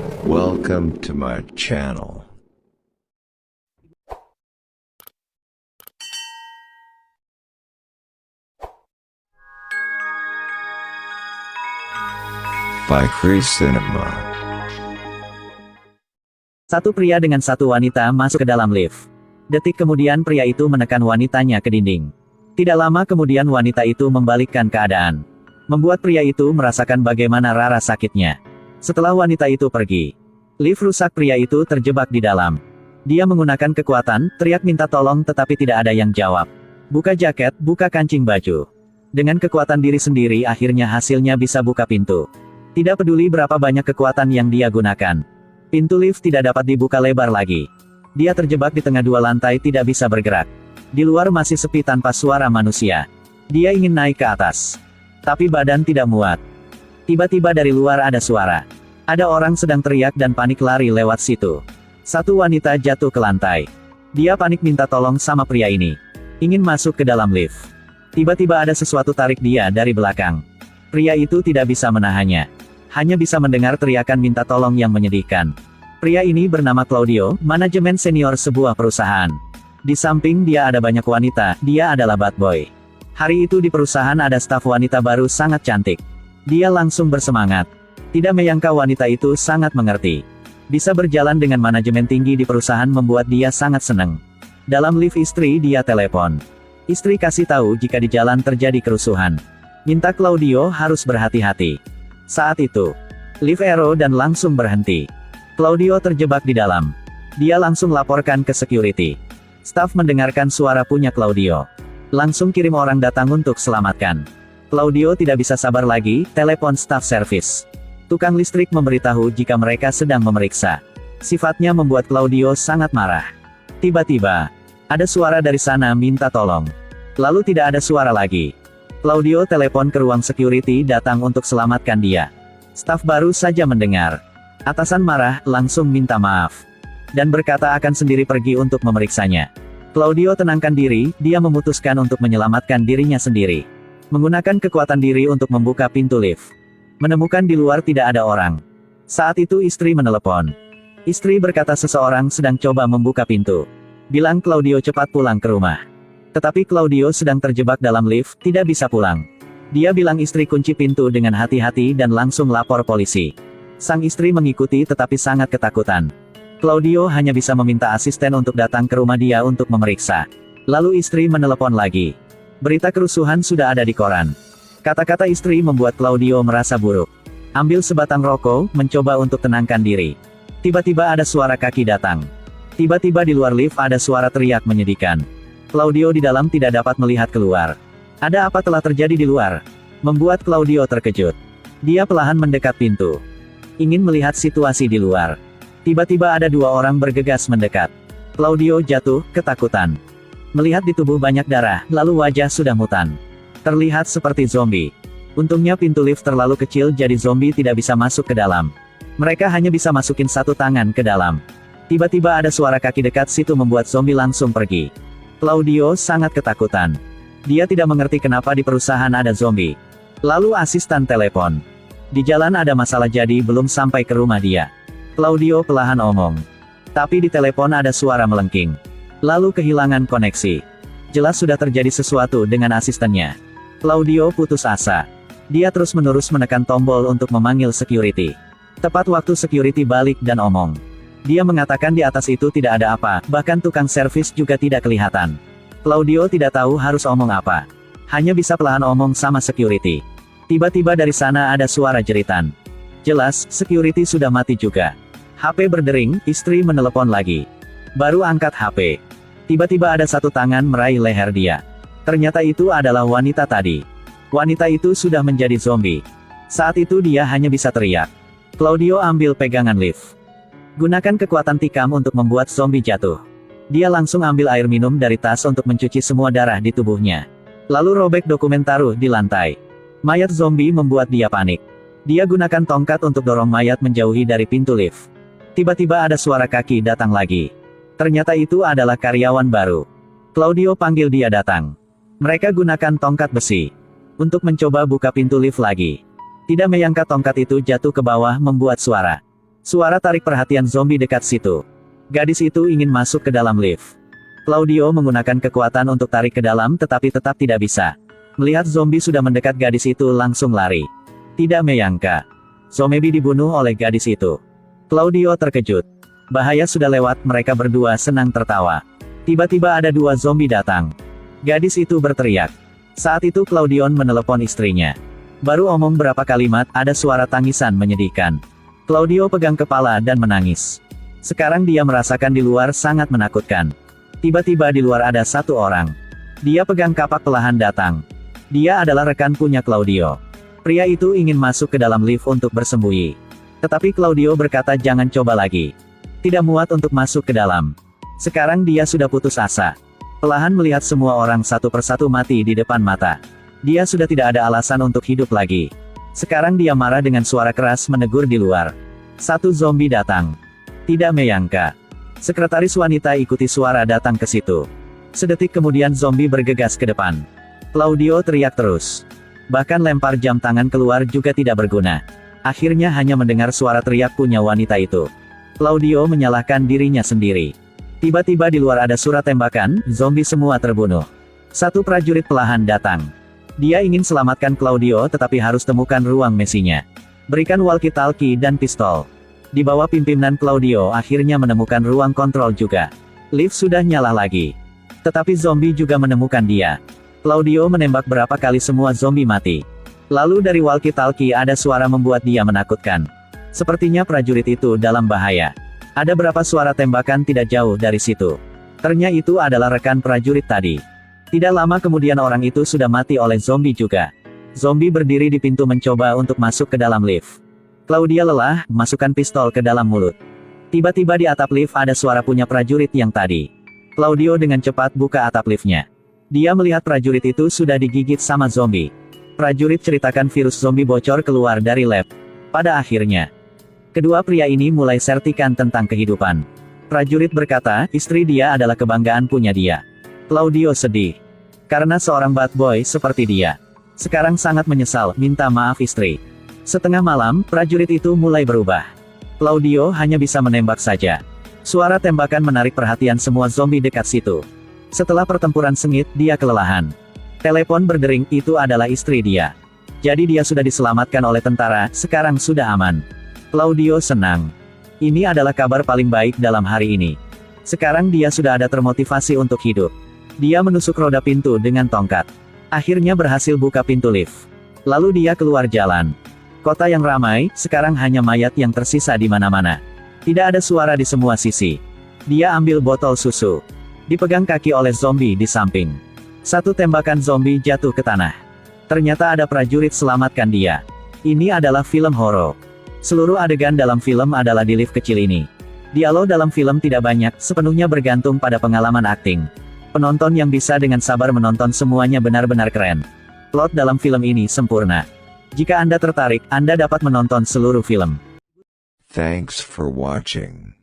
Welcome to my channel. By Chris Cinema. Satu pria dengan satu wanita masuk ke dalam lift. Detik kemudian pria itu menekan wanitanya ke dinding. Tidak lama kemudian wanita itu membalikkan keadaan. Membuat pria itu merasakan bagaimana rara sakitnya. Setelah wanita itu pergi, lift rusak, pria itu terjebak di dalam. Dia menggunakan kekuatan, teriak minta tolong tetapi tidak ada yang jawab. Buka jaket, buka kancing baju. Dengan kekuatan diri sendiri akhirnya hasilnya bisa buka pintu. Tidak peduli berapa banyak kekuatan yang dia gunakan. Pintu lift tidak dapat dibuka lebar lagi. Dia terjebak di tengah dua lantai tidak bisa bergerak. Di luar masih sepi tanpa suara manusia. Dia ingin naik ke atas. Tapi badan tidak muat. Tiba-tiba dari luar ada suara. Ada orang sedang teriak dan panik lari lewat situ. Satu wanita jatuh ke lantai. Dia panik minta tolong sama pria ini. Ingin masuk ke dalam lift. Tiba-tiba ada sesuatu tarik dia dari belakang. Pria itu tidak bisa menahannya. Hanya bisa mendengar teriakan minta tolong yang menyedihkan. Pria ini bernama Claudio, manajemen senior sebuah perusahaan. Di samping dia ada banyak wanita, dia adalah bad boy. Hari itu di perusahaan ada staf wanita baru sangat cantik. Dia langsung bersemangat. Tidak menyangka wanita itu sangat mengerti. Bisa berjalan dengan manajemen tinggi di perusahaan membuat dia sangat senang. Dalam lift istri dia telepon. Istri kasih tahu jika di jalan terjadi kerusuhan. Minta Claudio harus berhati-hati. Saat itu, lift error dan langsung berhenti. Claudio terjebak di dalam. Dia langsung laporkan ke security. Staf mendengarkan suara punya Claudio. Langsung kirim orang datang untuk selamatkan. Claudio tidak bisa sabar lagi, telepon staff service. Tukang listrik memberitahu jika mereka sedang memeriksa. Sifatnya membuat Claudio sangat marah. Tiba-tiba, ada suara dari sana minta tolong. Lalu tidak ada suara lagi. Claudio telepon ke ruang security datang untuk selamatkan dia. Staf baru saja mendengar. Atasan marah, langsung minta maaf. Dan berkata akan sendiri pergi untuk memeriksanya. Claudio tenangkan diri, dia memutuskan untuk menyelamatkan dirinya sendiri. Menggunakan kekuatan diri untuk membuka pintu lift. Menemukan di luar tidak ada orang. Saat itu istri menelepon. Istri berkata seseorang sedang coba membuka pintu. Bilang Claudio cepat pulang ke rumah. Tetapi Claudio sedang terjebak dalam lift, tidak bisa pulang. Dia bilang istri kunci pintu dengan hati-hati dan langsung lapor polisi. Sang istri mengikuti tetapi sangat ketakutan. Claudio hanya bisa meminta asisten untuk datang ke rumah dia untuk memeriksa. Lalu istri menelepon lagi. Berita kerusuhan sudah ada di koran. Kata-kata istri membuat Claudio merasa buruk. Ambil sebatang rokok, mencoba untuk tenangkan diri. Tiba-tiba ada suara kaki datang. Tiba-tiba di luar lift ada suara teriak menyedihkan. Claudio di dalam tidak dapat melihat keluar. Ada apa telah terjadi di luar? Membuat Claudio terkejut. Dia perlahan mendekat pintu. Ingin melihat situasi di luar. Tiba-tiba ada dua orang bergegas mendekat. Claudio jatuh, ketakutan. Melihat di tubuh banyak darah, lalu wajah sudah mutan. Terlihat seperti zombie. Untungnya pintu lift terlalu kecil jadi zombie tidak bisa masuk ke dalam. Mereka hanya bisa masukin satu tangan ke dalam. Tiba-tiba ada suara kaki dekat situ membuat zombie langsung pergi. Claudio sangat ketakutan. Dia tidak mengerti kenapa di perusahaan ada zombie. Lalu asisten telepon. Di jalan ada masalah jadi belum sampai ke rumah dia. Claudio perlahan omong. Tapi di telepon ada suara melengking. Lalu kehilangan koneksi. Jelas sudah terjadi sesuatu dengan asistennya. Claudio putus asa. Dia terus-menerus menekan tombol untuk memanggil security. Tepat waktu security balik dan omong. Dia mengatakan di atas itu tidak ada apa, bahkan tukang servis juga tidak kelihatan. Claudio tidak tahu harus omong apa. Hanya bisa perlahan omong sama security. Tiba-tiba dari sana ada suara jeritan. Jelas, security sudah mati juga. HP berdering, istri menelepon lagi. Baru angkat HP. Tiba-tiba ada satu tangan meraih leher dia. Ternyata itu adalah wanita tadi. Wanita itu sudah menjadi zombie. Saat itu dia hanya bisa teriak. Claudio ambil pegangan lift. Gunakan kekuatan tikam untuk membuat zombie jatuh. Dia langsung ambil air minum dari tas untuk mencuci semua darah di tubuhnya. Lalu robek dokumen taruh di lantai. Mayat zombie membuat dia panik. Dia gunakan tongkat untuk dorong mayat menjauhi dari pintu lift. Tiba-tiba ada suara kaki datang lagi. Ternyata itu adalah karyawan baru. Claudio panggil dia datang. Mereka gunakan tongkat besi untuk mencoba buka pintu lift lagi. Tidak menyangka tongkat itu jatuh ke bawah membuat suara. Suara tarik perhatian zombie dekat situ. Gadis itu ingin masuk ke dalam lift. Claudio menggunakan kekuatan untuk tarik ke dalam tetapi tetap tidak bisa. Melihat zombie sudah mendekat, gadis itu langsung lari. Tidak menyangka, zombie dibunuh oleh gadis itu. Claudio terkejut. Bahaya sudah lewat, mereka berdua senang tertawa. Tiba-tiba ada 2 zombie datang. Gadis itu berteriak. Saat itu Claudion menelepon istrinya. Baru omong berapa kalimat, ada suara tangisan menyedihkan. Claudio pegang kepala dan menangis. Sekarang dia merasakan di luar sangat menakutkan. Tiba-tiba di luar ada 1 orang. Dia pegang kapak pelahan datang. Dia adalah rekan punya Claudio. Pria itu ingin masuk ke dalam lift untuk bersembunyi. Tetapi Claudio berkata jangan coba lagi. Tidak muat untuk masuk ke dalam. Sekarang dia sudah putus asa. Pelahan melihat semua orang satu persatu mati di depan mata. Dia sudah tidak ada alasan untuk hidup lagi. Sekarang dia marah dengan suara keras menegur di luar. 1 zombie datang. Tidak menyangka. Sekretaris wanita ikuti suara datang ke situ. Sedetik kemudian zombie bergegas ke depan. Claudio teriak terus. Bahkan lempar jam tangan keluar juga tidak berguna. Akhirnya hanya mendengar suara teriak punya wanita itu. Claudio menyalahkan dirinya sendiri. Tiba-tiba di luar ada surat tembakan, zombie semua terbunuh. 1 prajurit pelahan datang. Dia ingin selamatkan Claudio tetapi harus temukan ruang mesinya. Berikan walkie-talkie dan pistol. Di bawah pimpinan Claudio akhirnya menemukan ruang kontrol juga. Lift sudah nyala lagi. Tetapi zombie juga menemukan dia. Claudio menembak berapa kali semua zombie mati. Lalu dari walkie-talkie ada suara membuat dia menakutkan. Sepertinya prajurit itu dalam bahaya. Ada berapa suara tembakan tidak jauh dari situ. Ternyata itu adalah rekan prajurit tadi. Tidak lama kemudian orang itu sudah mati oleh zombie juga. Zombie berdiri di pintu mencoba untuk masuk ke dalam lift. Claudia lelah, masukkan pistol ke dalam mulut. Tiba-tiba di atap lift ada suara punya prajurit yang tadi. Claudio dengan cepat buka atap liftnya. Dia melihat prajurit itu sudah digigit sama zombie. Prajurit ceritakan virus zombie bocor keluar dari lab. Pada akhirnya, kedua pria ini mulai sertikan tentang kehidupan. Prajurit berkata, istri dia adalah kebanggaan punya dia. Claudio sedih. Karena seorang bad boy seperti dia. Sekarang sangat menyesal, minta maaf istri. Setengah malam, prajurit itu mulai berubah. Claudio hanya bisa menembak saja. Suara tembakan menarik perhatian semua zombie dekat situ. Setelah pertempuran sengit, dia kelelahan. Telepon berdering, itu adalah istri dia. Jadi dia sudah diselamatkan oleh tentara, sekarang sudah aman. Claudio senang. Ini adalah kabar paling baik dalam hari ini. Sekarang dia sudah ada termotivasi untuk hidup. Dia menusuk roda pintu dengan tongkat. Akhirnya berhasil buka pintu lift. Lalu dia keluar jalan. Kota yang ramai, sekarang hanya mayat yang tersisa di mana-mana. Tidak ada suara di semua sisi. Dia ambil botol susu. Dipegang kaki oleh zombie di samping. 1 tembakan zombie jatuh ke tanah. Ternyata ada prajurit selamatkan dia. Ini adalah film horor. Seluruh adegan dalam film adalah di lift kecil ini. Dialog dalam film tidak banyak, sepenuhnya bergantung pada pengalaman akting. Penonton yang bisa dengan sabar menonton semuanya benar-benar keren. Plot dalam film ini sempurna. Jika Anda tertarik, Anda dapat menonton seluruh film. Thanks for watching.